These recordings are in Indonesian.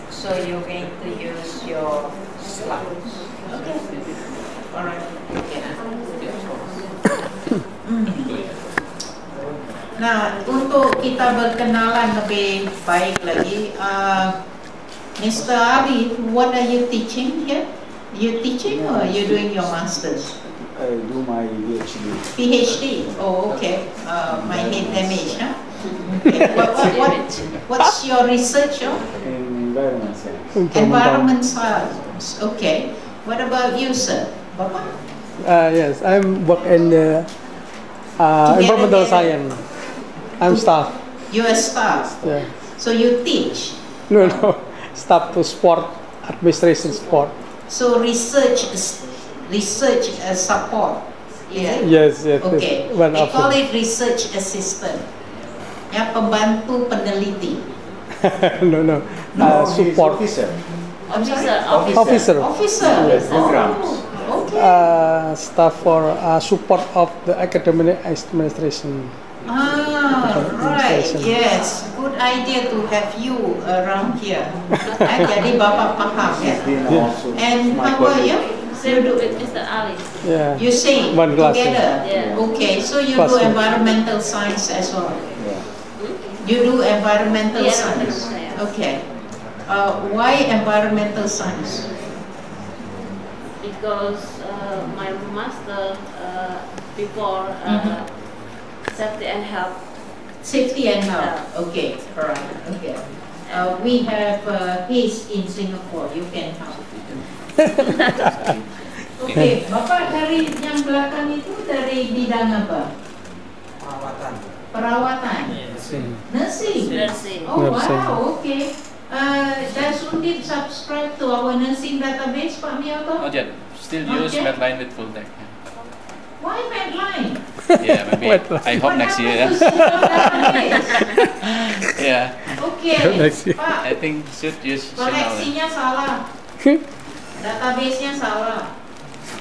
So you're going to use your slides. Okay. All right. Okay. Nah, untuk kita berkenalan lebih baik lagi, Mr. Ali, what are you teaching here? You teaching or you doing your masters? I do my PhD. PhD. Oh, okay. My head damage, huh? Okay. What's your research on? In environment science. Environment science. Okay. What about you, sir? Bapak? Yes, I'm work in the environmental science. I'm staff. You are staff. Yeah. So you teach. No, staff to sport administration sport. So research support. Yeah. Yes, yes. Okay. One They call option. it research assistant. Ya, pembantu peneliti. No. Support. Officer. Officer. Officer. Programs. Oh, okay. Staff for support of the academic administration. Right. Yes. Good idea to have you around here. Jadi bapak paham ya. And how about you? Same with Mr. Ali. Yeah. You sing One class, together. yeah. Okay. So you do Classmate. environmental science as well. Yeah. You do environmental Yeah, science. yeah. Okay. Why environmental science? Because my master before safety and health. Safety and health. Okay. All right. Okay. We have HACE in Singapore. You can help. Okay. Bapak dari yang belakang itu dari bidang apa? Perawatan. Nursing. Nursing. Oh Nursing. wow. Okay. Does Undip subscribe to our nursing database, Pak Miyoto? Not yet. Still Not use yet? Medline with full tech. Why Medline? Yeah, maybe. I hope What next year. happened to Signal database? Yeah, Okay. Next year. Pak, I think should use Signal. koleksinya salah. Database-nya salah.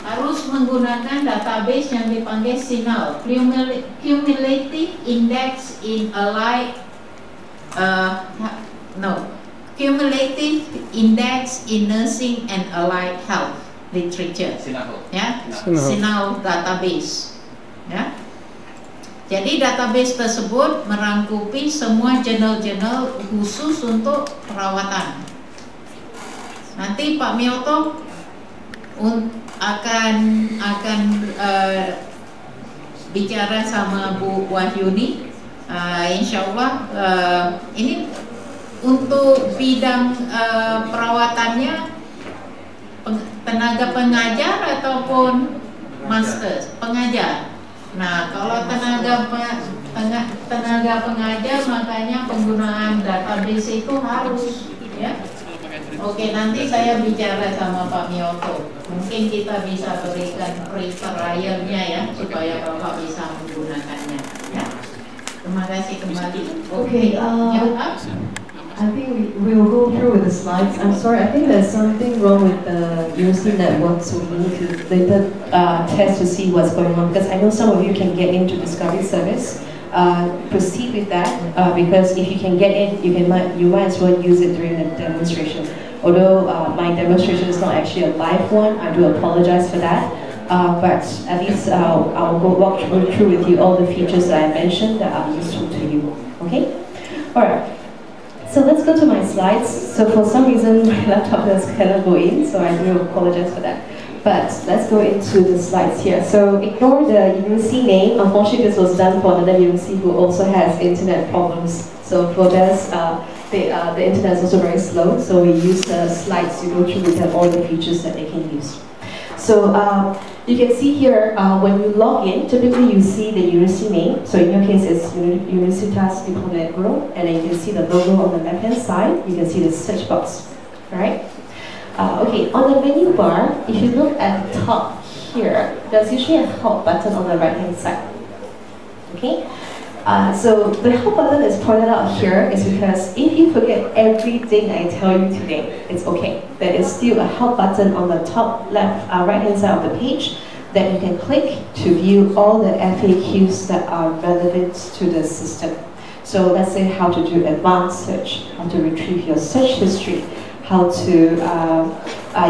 Harus menggunakan database yang dipanggil Signal, Cumulative Index in Allied Cumulative Index in Nursing and Allied Health Literature. Ya, Signal database. Ya. Jadi database tersebut merangkupi semua jurnal-jurnal khusus untuk perawatan. Nanti Pak Miyoto akan bicara sama Bu Wahyuni. Insya Allah ini untuk bidang perawatannya tenaga pengajar ataupun master pengajar. Nah, kalau tenaga pengajar makanya penggunaan database itu harus ya. Oke, nanti saya bicara sama Pak Miyoto. Mungkin kita bisa berikan free trial-nya ya supaya Bapak bisa menggunakannya. Ya. Terima kasih kembali. Okay, I think we will go through with the slides. I'm sorry, I think there's something wrong with the Unity network, so we need to later test to see what's going on, because I know some of you can get into Discovery Service. Proceed with that, because if you can get in, you might as well use it during the demonstration. Although my demonstration is not actually a live one, I do apologize for that. But at least I'll walk through with you all the features that I mentioned that are useful to you. Okay? Alright. So let's go to my slides. So for some reason my laptop cannot go in, so I do apologize for that. But let's go into the slides here. So ignore the UC name. Unfortunately, this was done for another UC who also has internet problems. So for this, the internet is also very slow. So we use the slides to go through with them all the features that they can use. So you can see here, when you log in, typically you see the university name. So in your case, it's Universitas Diponegoro, and then you can see the logo on the left-hand side. You can see the search box, all right? Okay, on the menu bar, if you look at the top here, there's usually a help button on the right-hand side, okay? So the help button is pointed out here is because if you forget everything I tell you today, it's okay. There is still a help button on the top left, right-hand side of the page that you can click to view all the FAQs that are relevant to the system. So let's say how to do advanced search, how to retrieve your search history, how to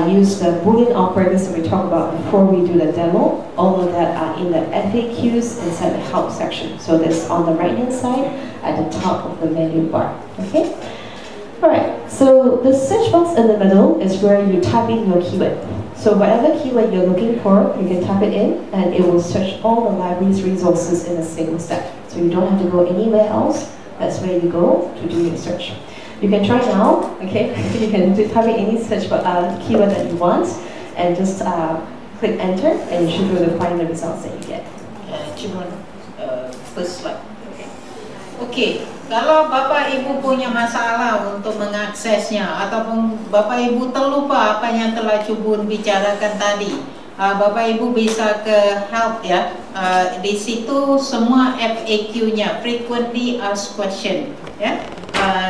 use the Boolean operators that we talked about before we do the demo. All of that are in the FAQs inside the help section. So that's on the right hand side at the top of the menu bar. Okay? Alright, so the search box in the middle is where you type in your keyword. So whatever keyword you're looking for, you can type it in and it will search all the library's resources in a single step. So you don't have to go anywhere else. That's where you go to do your search. You can try now, okay? You can type in any search keyword that you want and just click enter and you should be able to find the results that you get. First slide. Okay, kalau Bapak Ibu punya masalah untuk mengaksesnya ataupun Bapak Ibu terlupa apa yang telah Cubun bicarakan tadi, Bapak Ibu bisa ke help ya. Di situ semua FAQ-nya, frequently asked question, ya.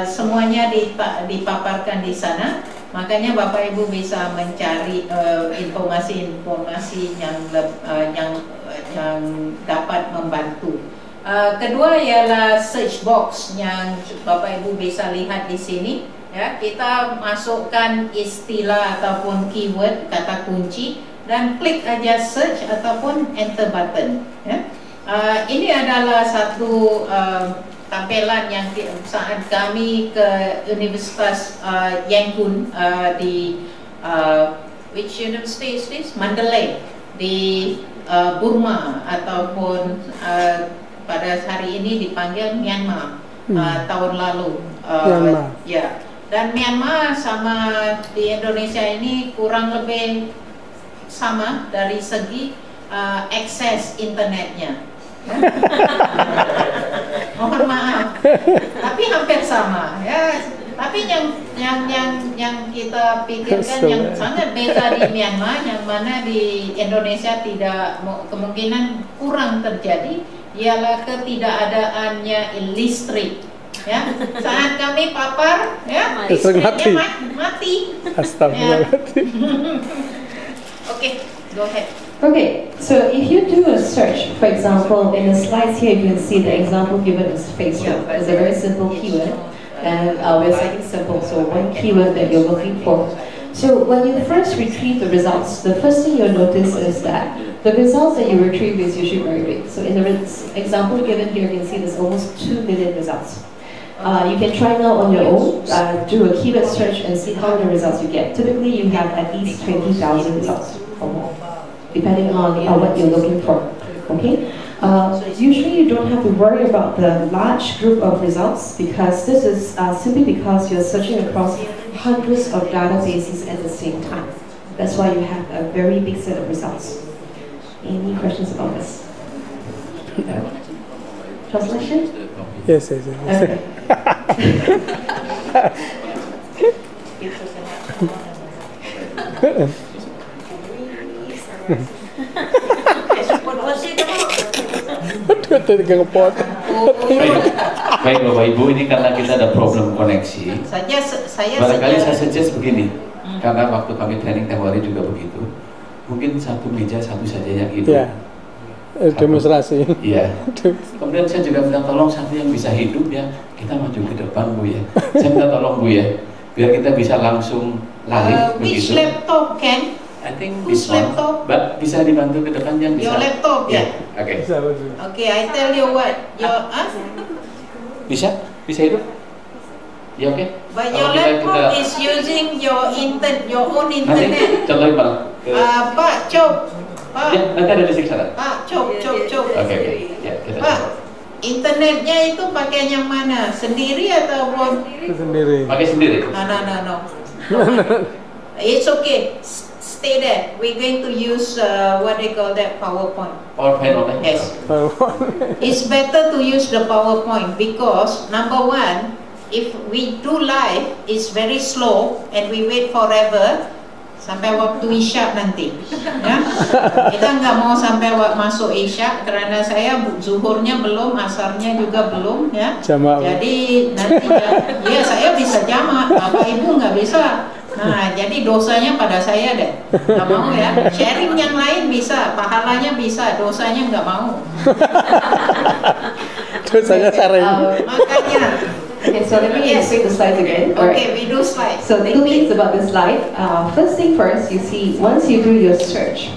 Semuanya dipaparkan di sana. Makanya Bapak Ibu bisa mencari informasi-informasi yang dapat membantu. Kedua ialah search box yang Bapak Ibu bisa lihat di sini. Ya, kita masukkan istilah ataupun keyword, kata kunci, dan klik aja search ataupun enter button. Ya. Ini adalah satu tampilan yang saat kami ke Universitas Yangon di which university is this? Mandalay di Burma ataupun pada hari ini dipanggil Myanmar tahun lalu. Myanmar. Ya. Dan Myanmar sama di Indonesia ini kurang lebih sama dari segi akses internetnya. Mohon maaf, tapi hampir sama ya. Tapi yang kita pikirkan yang sangat beda di Myanmar, yang mana di Indonesia tidak kemungkinan kurang terjadi, ialah ketidakadaannya listrik. Ya, saat kami papar, ya, listriknya mati. Astagfirullahaladzim. Okay, go ahead. Okay, so if you do a search, for example, in the slides here you can see the example given is Facebook. It's a very simple keyword, and we're saying simple, so one keyword that you're looking for. So when you first retrieve the results, the first thing you'll notice is that the results that you retrieve is usually very big. So in the example given here, you can see there's almost 2 million results. You can try now on your own, do a keyword search and see how many results you get. Typically you have at least 20,000 results or more, depending on what you're looking for. Okay. Usually you don't have to worry about the large group of results because this is simply because you're searching across hundreds of databases at the same time. That's why you have a very big set of results. Any questions about this? Translation? Yes. Okay. Baik Bapak Ibu, ini karena kita ada problem koneksi. Barangkali saya suggest begini, karena waktu kami training tempoh hari juga begitu. Mungkin satu meja satu saja yang hidup. Ya, demonstrasi. Iya. Kemudian saya juga minta tolong satu yang bisa hidup ya. Kita maju ke depan Bu ya. Saya minta tolong Bu ya, biar kita bisa langsung live Which begitu. laptop can? I think Whose this one. laptop? Mbak bisa dibantu ke depan yang bisa. Your laptop ya? Oke. Okay, I tell you what. Your Bisa hidup? Ya oke. But your laptop is using your own Nanti internet. contohin Pak. Pak, Cop. Pak. Ya, nanti ada di sana. Pak, Cop. Oke. Ya, kita Pak, coba. internetnya itu pakai yang mana? Sendiri ataupun? Sendiri. Pakai sendiri. No. It's okay. Stay there. We're going to use what they call that PowerPoint. PowerPoint only. Yes. It's better to use the PowerPoint because number one, if we do live, it's very slow and we wait forever sampai waktu isya nanti. Ya? Kita nggak mau sampai masuk isya karena saya zuhurnya belum, asarnya juga belum, ya. Jamak. Jadi nanti ya saya bisa jamak, Bapak Ibu nggak bisa. Nah, jadi dosanya pada saya deh, nggak mau ya. Sharing yang lain bisa, pahalanya bisa, dosanya nggak mau. Saya saran. Makanya. Okay, so let me Yes. bring the slides again. Okay, Alright. we do slides. So two things about this slide. First thing first, you see, once you do your search,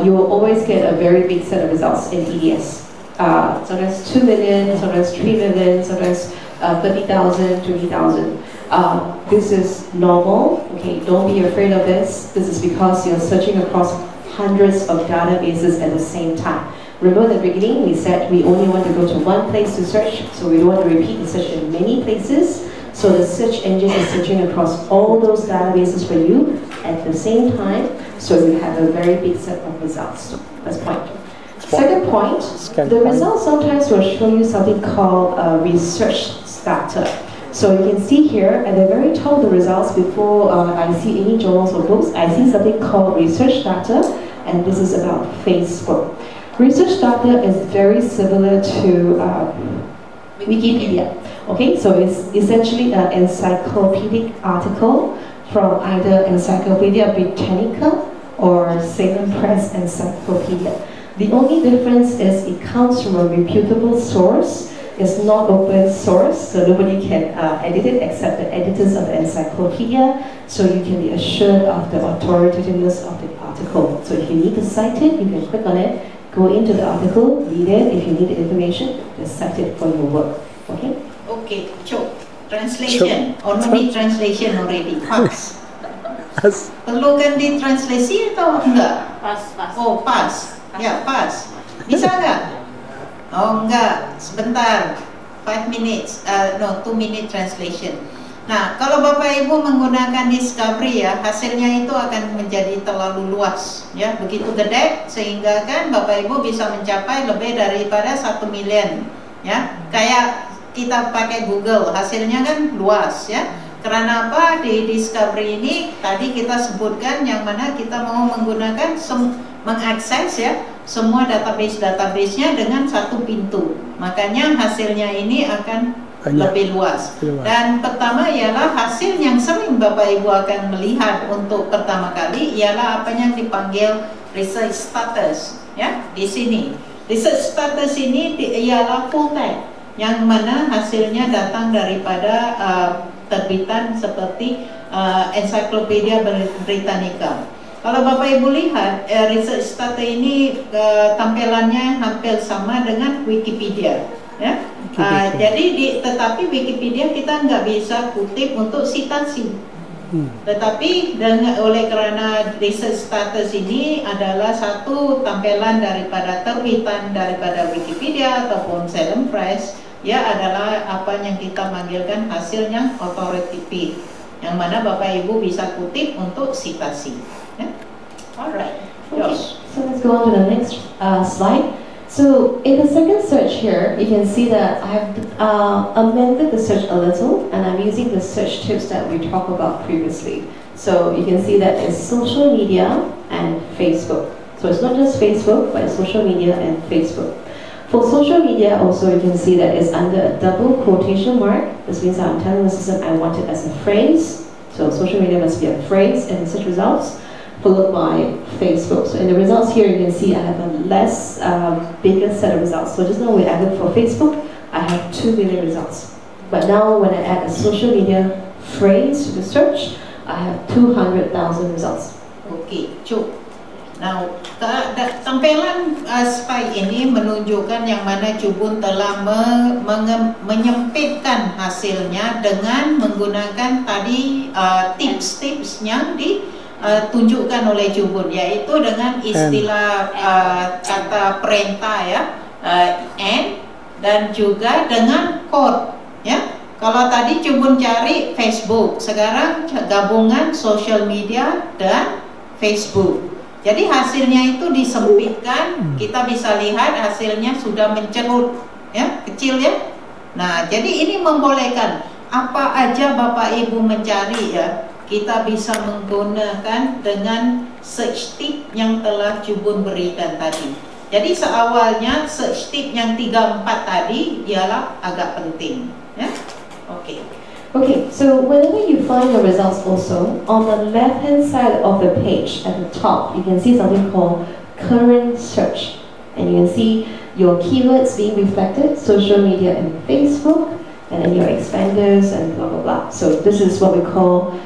you will always get a very big set of results in EDS. Sometimes 2 million, sometimes 3 million, sometimes 30,000, 20,000. This is normal. Okay, don't be afraid of this. This is because you're searching across hundreds of databases at the same time. Remember at the beginning, we said we only want to go to one place to search, so we don't want to repeat the search in many places. So the search engine is searching across all those databases for you at the same time, so you have a very big set of results. That's point. Second point, the results sometimes will show you something called a research starter. So you can see here at the very top of the results, before I see any journals or books, I see something called research starter, and this is about Facebook. Research starter is very similar to Wikipedia. Okay, so it's essentially an encyclopedic article from either Encyclopedia Britannica or Salem Press Encyclopedia. The only difference is it comes from a reputable source. It's not open source, so nobody can edit it except the editors of the encyclopedia, so you can be assured of the authoritativeness of the article. So if you need to cite it, you can click on it, go into the article, read it. If you need the information, just cite it for your work. Okay? Okay, Chok. Translation. Or no need translation already. Pass. Perlu kan ditranslasi atau enggak? Pas. Oh, pas. Ya, pas. Bisa enggak? Oh, enggak. Sebentar. 5 minutes. 2-minute translation. Nah, kalau Bapak Ibu menggunakan Discovery ya, hasilnya itu akan menjadi terlalu luas, ya, begitu gede sehingga kan Bapak Ibu bisa mencapai lebih daripada 1 million, ya. Kayak kita pakai Google, hasilnya kan luas, ya. Karena apa? Di Discovery ini tadi kita sebutkan yang mana kita mau menggunakan mengakses ya semua database-nya dengan satu pintu. Makanya hasilnya ini akan lebih luas. Dan pertama ialah hasil yang sering Bapak Ibu akan melihat untuk pertama kali ialah apa yang dipanggil research status, ya, di sini. Research status ini ialah full text yang mana hasilnya datang daripada terbitan seperti Encyclopedia Britannica. Kalau Bapak Ibu lihat research status ini tampilannya hampir sama dengan Wikipedia, ya. Jadi tetapi Wikipedia kita nggak bisa kutip untuk sitasi. Tetapi oleh karena research status ini adalah satu tampilan daripada terbitan daripada Wikipedia ataupun Salem Press, ya, adalah apa yang kita manggilkan hasilnya authoritative, yang mana Bapak Ibu bisa kutip untuk sitasi. Ya? Alright. Okay. So let's go on to the next slide. So in the second search here, you can see that I've amended the search a little, and I'm using the search tips that we talked about previously. So you can see that it's social media and Facebook. So it's not just Facebook, but it's social media and Facebook. For social media also, you can see that it's under a double quotation mark. This means I'm telling the system I want it as a phrase. So social media must be a phrase in the search results, followed by Facebook. So in the results here, you can see I have a less bigger set of results. So just now when I look for Facebook, I have 2 million results. But now when I add a social media phrase to the search, I have 200,000 results. Okay, Cuk. Now, tampilan slide ini menunjukkan yang mana Cubun telah menyempitkan hasilnya dengan menggunakan tadi tips-tips yang tunjukkan oleh Cubun, yaitu dengan istilah kata perintah ya, and dan juga dengan code ya. Kalau tadi Cubun cari Facebook, sekarang gabungan social media dan Facebook. Jadi hasilnya itu disempitkan, kita bisa lihat hasilnya sudah mencerut ya, kecil ya. Nah, jadi ini membolehkan apa aja Bapak Ibu mencari ya, kita bisa menggunakan dengan search tip yang telah Cubun berikan tadi. Jadi seawalnya search tip yang 3-4 tadi ialah agak penting ya. Oke. Okay, so whenever you find your results also, on the left-hand side of the page at the top, you can see something called current search. And you can see your keywords being reflected, social media and Facebook, and then your expanders and blah, blah, blah. So this is what we call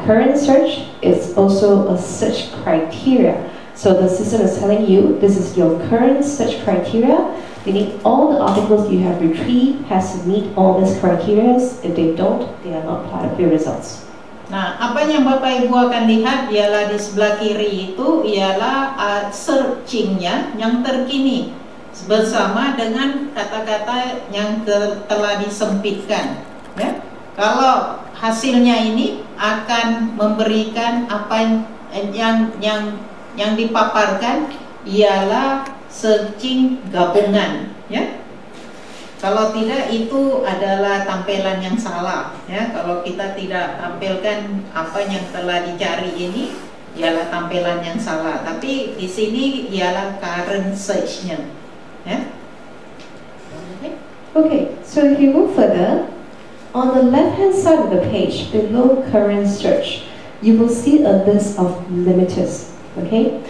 current search. It's also a search criteria. So the system is telling you this is your current search criteria. You need all the articles you have retrieved has to meet all these criteria. If they don't, they are not part of your results. Nah, apa yang Bapak Ibu akan lihat ialah di sebelah kiri itu ialah searchingnya yang terkini bersama dengan kata-kata yang telah disempitkan. Ya, kalau hasilnya ini akan memberikan apa yang dipaparkan ialah searching gabungan, ya. Kalau tidak itu adalah tampilan yang salah, ya. Kalau kita tidak tampilkan apa yang telah dicari ini ialah tampilan yang salah. Tapi di sini ialah current search-nya, ya. Okay, so if you move further, on the left-hand side of the page below current search, you will see a list of limiters. Okay,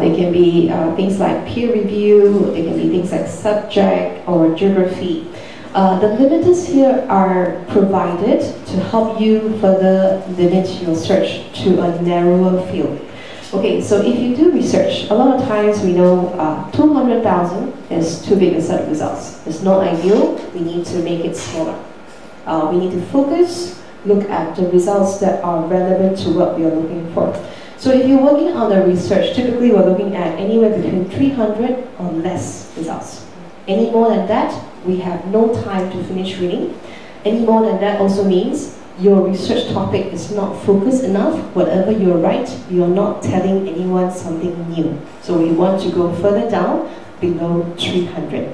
they can be things like peer review, they can be things like subject or geography. The limiters here are provided to help you further limit your search to a narrower field. Okay, so if you do research, a lot of times we know 200,000 is too big a set of results. It's not ideal, we need to make it smaller. We need to focus, look at the results that are relevant to what we are looking for. So if you're working on the research, typically we're looking at anywhere between 300 or less results. Any more than that, we have no time to finish reading. Any more than that also means your research topic is not focused enough. Whatever you write, you're not telling anyone something new. So we want to go further down, below 300.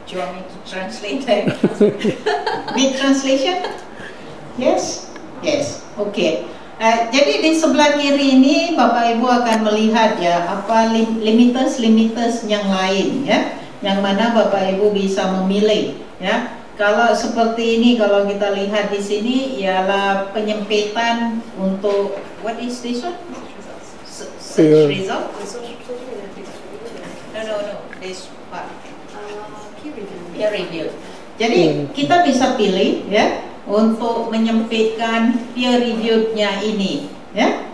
Do you want me to translate that? Mid translation? Yes? Yes. Okay. Jadi di sebelah kiri ini Bapak Ibu akan melihat ya apa limiters yang lain ya, yang mana Bapak Ibu bisa memilih ya. Kalau seperti ini, kalau kita lihat di sini ialah penyempitan untuk what is this one? Search result? No, this part. Peer review. Jadi kita bisa pilih ya untuk menyempitkan peer review-nya ini, ya.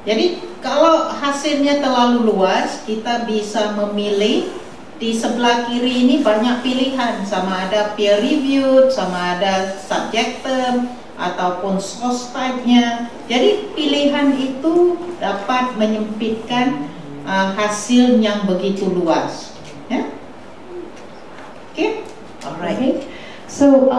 Jadi kalau hasilnya terlalu luas, kita bisa memilih di sebelah kiri ini banyak pilihan, sama ada peer review, sama ada subject term ataupun source type-nya. Jadi pilihan itu dapat menyempitkan hasil yang begitu luas, ya. Okay, alright. So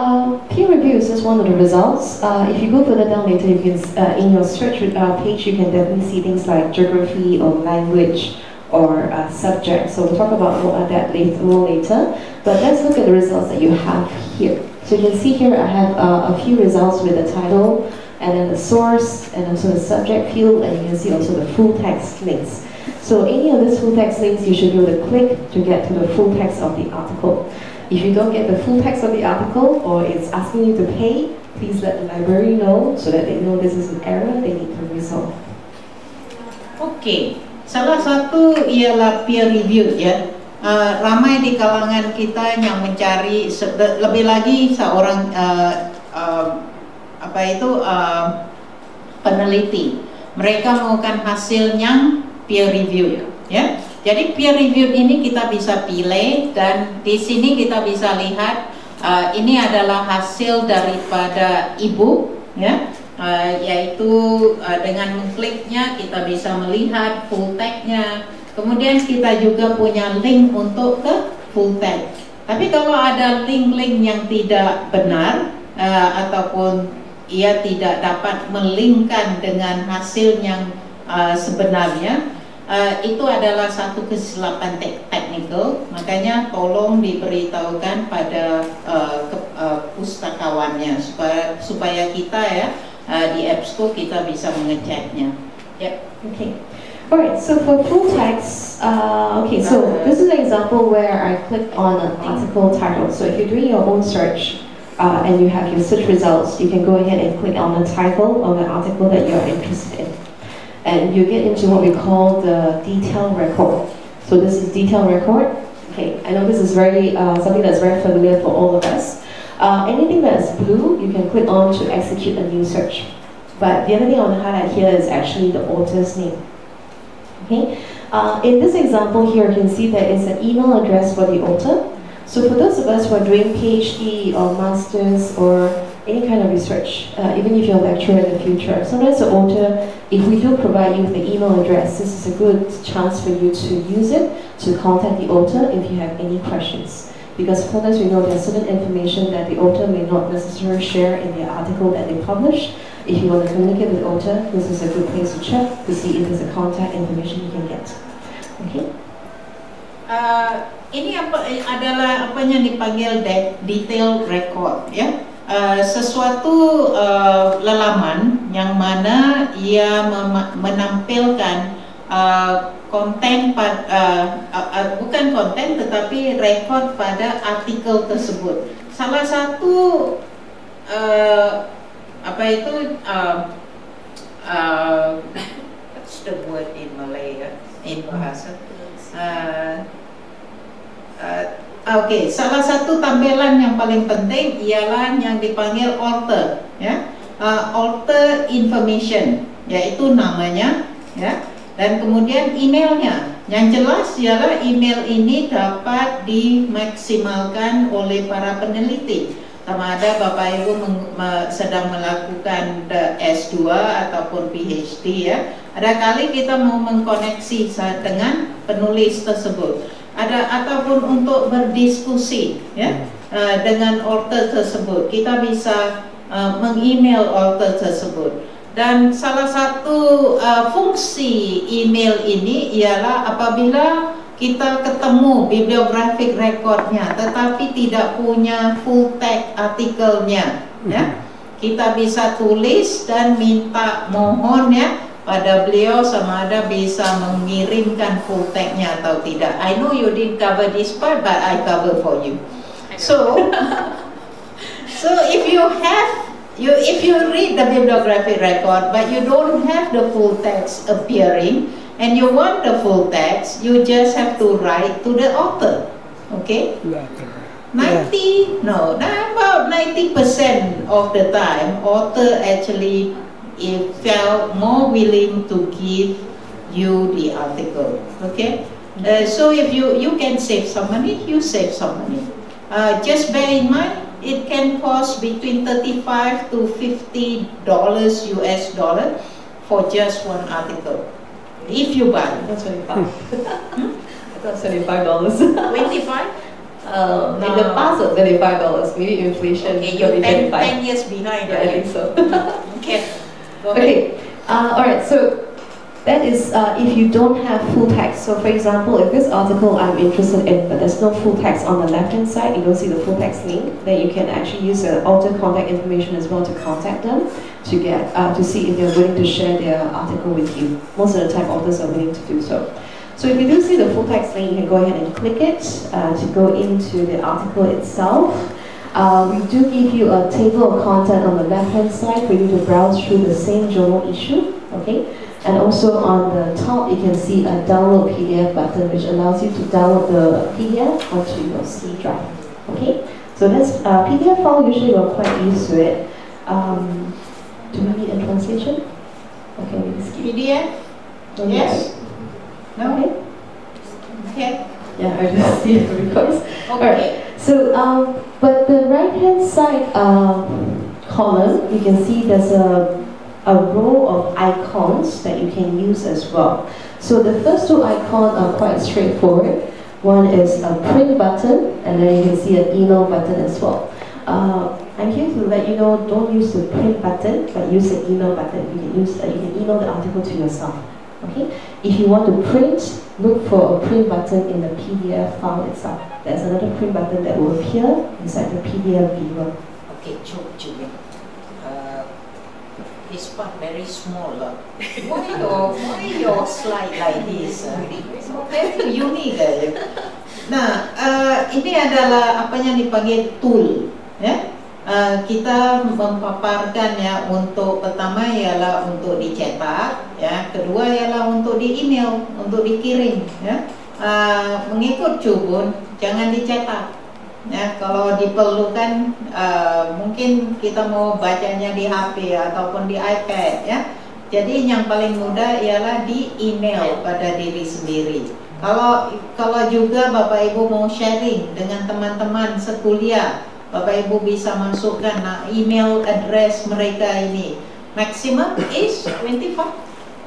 peer reviews is one of the results. If you go further down later, you can in your search page you can definitely see things like geography or language or subject. So we'll talk about that more later. But let's look at the results that you have here. So you can see here I have a few results with the title and then the source and also the subject field, and you can see also the full text links. So any of these full text links you should be able to click to get to the full text of the article. If you don't get the full text of the article or it's asking you to pay, please let the library know so that they know this is an error they need to resolve. Oke, salah satu ialah peer review ya. Ramai di kalangan kita yang mencari lebih lagi seorang peneliti. Mereka melakukan hasil yang peer review ya. Jadi peer review ini kita bisa pilih dan di sini kita bisa lihat ini adalah hasil daripada e-book ya, yaitu dengan mengkliknya kita bisa melihat full text-nya. Kemudian kita juga punya link untuk ke full text. Tapi kalau ada link-link yang tidak benar ataupun ia tidak dapat melinkkan dengan hasil yang sebenarnya, itu adalah satu kesilapan teknikal, makanya tolong diberitahukan pada pustakawannya supaya kita ya di EBSCO kita bisa mengeceknya. Yep. Okay. Alright, so for full text, okay, so this is an example where I clicked on an article title. So if you're doing your own search and you have your search results, you can go ahead and click on the title of an article that you're interested in. and you get into what we call the detail record. So this is detail record. Okay, I know this is very something that's very familiar for all of us. Anything that's blue, you can click on to execute a new search. But the other thing I want to highlight here is actually the author's name. Okay, in this example here, you can see there is an email address for the author. So for those of us who are doing PhD or masters or any kind of research, even if you're a lecturer in the future, sometimes the author, if we do provide you with the email address, this is a good chance for you to use it to contact the author if you have any questions. Because sometimes we know there's certain information that the author may not necessarily share in the article that they publish. If you want to communicate with the author, this is a good place to check to see if there's a contact information you can get. Okay? Ini adalah apa yang dipanggil detail record, ya. Sesuatu lelaman yang mana ia menampilkan konten bukan konten tetapi rekod pada artikel tersebut. Salah satu apa itu what's the word in Malay, in bahasa Oke, salah satu tampilan yang paling penting ialah yang dipanggil author, ya, author information, yaitu namanya, ya, dan kemudian emailnya. Yang jelas ialah email ini dapat dimaksimalkan oleh para peneliti. Sama ada Bapak Ibu sedang melakukan S2 ataupun PhD, ya. Ada kali kita mau mengkoneksi dengan penulis tersebut. Ataupun untuk berdiskusi, ya, dengan author tersebut, kita bisa meng-email author tersebut. Dan salah satu fungsi email ini ialah apabila kita ketemu bibliographic recordnya, tetapi tidak punya full text artikelnya, ya, kita bisa tulis dan minta mohon, ya, pada beliau sama ada bisa mengirimkan full text-nya atau tidak. I know you didn't cover this part, but I cover for you. So if you read the bibliographic record, but you don't have the full text appearing, and you want the full text, you just have to write to the author. Okay? About 90% of the time, author actually felt more willing to give you the article. Okay, so if you can save some money, you save some money. Just bear in mind, it can cost between $35 to $50 US for just one article. If you buy, That's 25. I thought $75. 25. In the past, it's $25. Maybe inflation. Okay, you're 10 $10. years behind. Yeah, I think so. Okay. Okay, alright, so that is if you don't have full text. So for example, if this article I'm interested in, but there's no full text on the left hand side, you don't see the full text link, then you can actually use the author contact information as well to contact them to get to see if they're willing to share their article with you. Most of the time authors are willing to do so. So if you do see the full text link, you can go ahead and click it to go into the article itself. We do give you a table of content on the left-hand side for you to browse through the same journal issue, okay? And also on the top, you can see a download PDF button, which allows you to download the PDF onto your C drive, okay? So this PDF file, usually we're quite used to it. Do we need a translation? Okay, we skip. PDF? Yes? No? Okay. Okay. Yeah, I just see the request. Okay. Alright, so but the right-hand side column, you can see there's a row of icons that you can use as well. So the first two icons are quite straightforward. One is a print button, and then you can see an email button as well. I'm here to let you know, don't use the print button, but use the email button. You can use you can email the article to yourself. Okay. If you want to print, look for a print button in the PDF file itself. There's another print button that will appear inside the PDF viewer. Okay, Julia. This part very small. Why your slide like this? Very unique. Nah, ini adalah apa yang dipanggil tool, ya. kita memaparkan ya, untuk pertama ialah untuk dicetak ya, kedua ialah untuk di email, untuk dikirim ya. Mengikut Cubun jangan dicetak ya, kalau diperlukan mungkin kita mau bacanya di HP ataupun di iPad ya. Jadi yang paling mudah ialah di email pada diri sendiri. Kalau juga Bapak Ibu mau sharing dengan teman-teman sekuliah, Bapak Ibu bisa masukkan email address mereka ini. Maximum is 25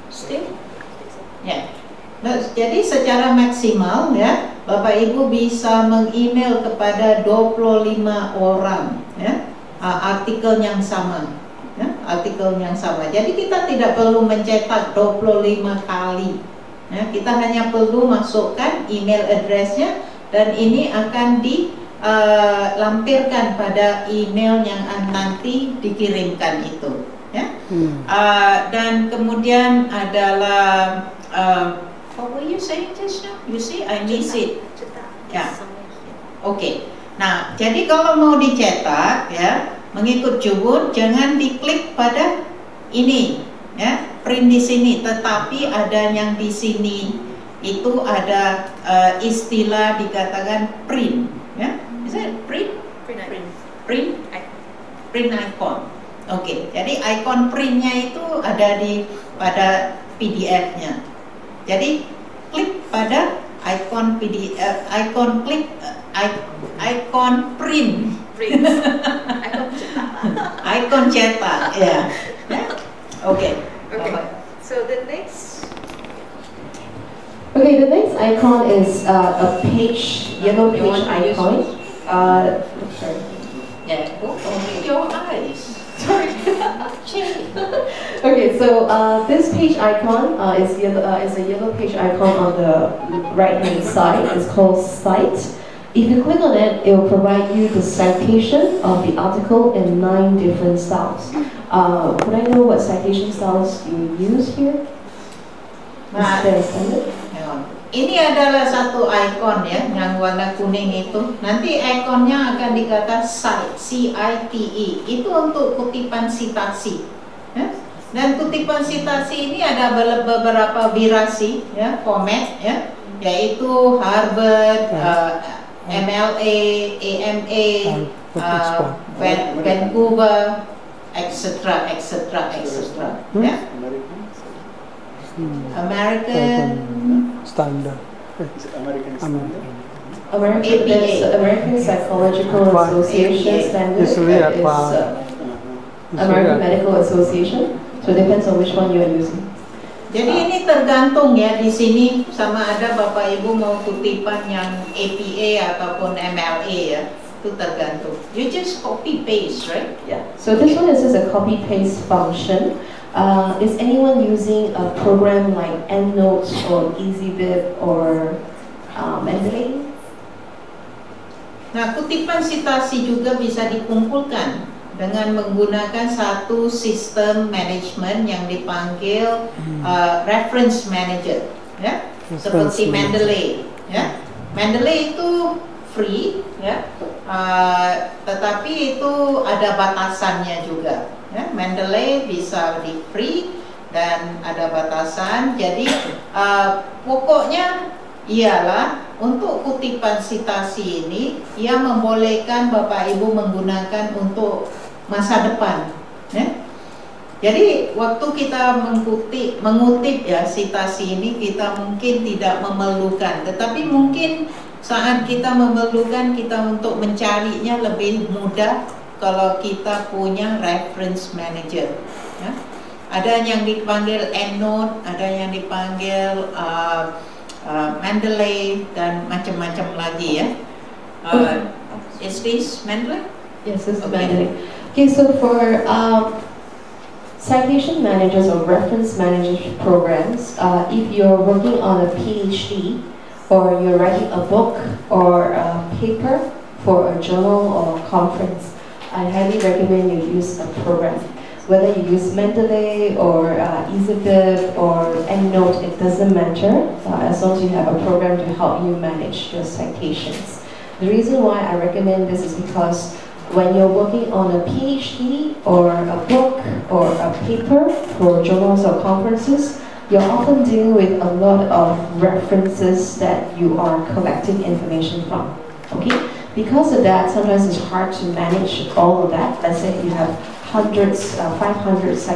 still. Ya. Nah, jadi secara maksimal ya, Bapak Ibu bisa meng-email kepada 25 orang ya, artikel yang sama. Ya, artikel yang sama. Jadi kita tidak perlu mencetak 25 kali. Ya, kita hanya perlu masukkan email addressnya, dan ini akan lampirkan pada email yang nanti dikirimkan itu ya. Dan kemudian adalah what were you saying just now? You see, I miss it. Ya, oke. Nah, jadi kalau mau dicetak ya, mengikut Cubun jangan diklik pada ini ya, print di sini, tetapi ada yang di sini itu ada istilah dikatakan print ya. Is it print? Print icon. Oke, jadi icon printnya itu ada pada PDF-nya. Jadi klik pada icon PDF, icon print. Icon cetak ya. Oke. So the next. Okay, the next icon is a page, yellow page icon. Sorry. Yeah. Only your eyes. Sorry. Okay, so this page icon is a yellow page icon on the right-hand side. It's called Cite. If you click on it, it will provide you the citation of the article in 9 different styles. Could I know what citation styles you use here? Nah, ini adalah satu icon ya, yang warna kuning itu. Nanti ikonnya akan dikata cite, C-I-T-E. Itu untuk kutipan sitasi. Ya? Dan kutipan sitasi ini ada beberapa virasi, ya, format, ya, yaitu Harvard, MLA, AMA, Vancouver, etc., ya. American Standard. American Psychological Association standard is American Medical Association. So it depends on which one you are using. Jadi ini tergantung ya, di sini sama ada Bapak Ibu mau kutipan yang APA ataupun MLA ya, itu tergantung. You just copy paste, right? Yeah. So this one is just a copy paste function. Is anyone using a program like EndNote or EasyBib or Mendeley? Nah, kutipan sitasi juga bisa dikumpulkan dengan menggunakan satu sistem manajemen yang dipanggil reference manager, ya, seperti Mendeley, ya. Mendeley itu free, ya, tetapi itu ada batasannya juga. Ya, Mendeley bisa di free dan ada batasan. Jadi pokoknya ialah untuk kutipan sitasi ini, ia membolehkan Bapak Ibu menggunakan untuk masa depan. Ya. Jadi waktu kita mengutip ya sitasi ini, kita mungkin tidak memerlukan, tetapi mungkin saat kita memerlukan, kita untuk mencarinya lebih mudah kalau kita punya reference manager. Ya. Ada yang dipanggil EndNote, ada yang dipanggil Mendeley, dan macam-macam lagi ya. Is this Mendeley? Yes, this is Mendeley. Okay, so for citation managers or reference management programs, if you're working on a PhD or you're writing a book or a paper for a journal or conference, I highly recommend you use a program. Whether you use Mendeley or EasyBib or EndNote, it doesn't matter, as long as you have a program to help you manage your citations. The reason why I recommend this is because when you're working on a PhD or a book or a paper for journals or conferences, you're often dealing with a lot of references that you are collecting information from. Okay? Because of that, sometimes it's hard to manage all of that. Let's say you have hundreds, 500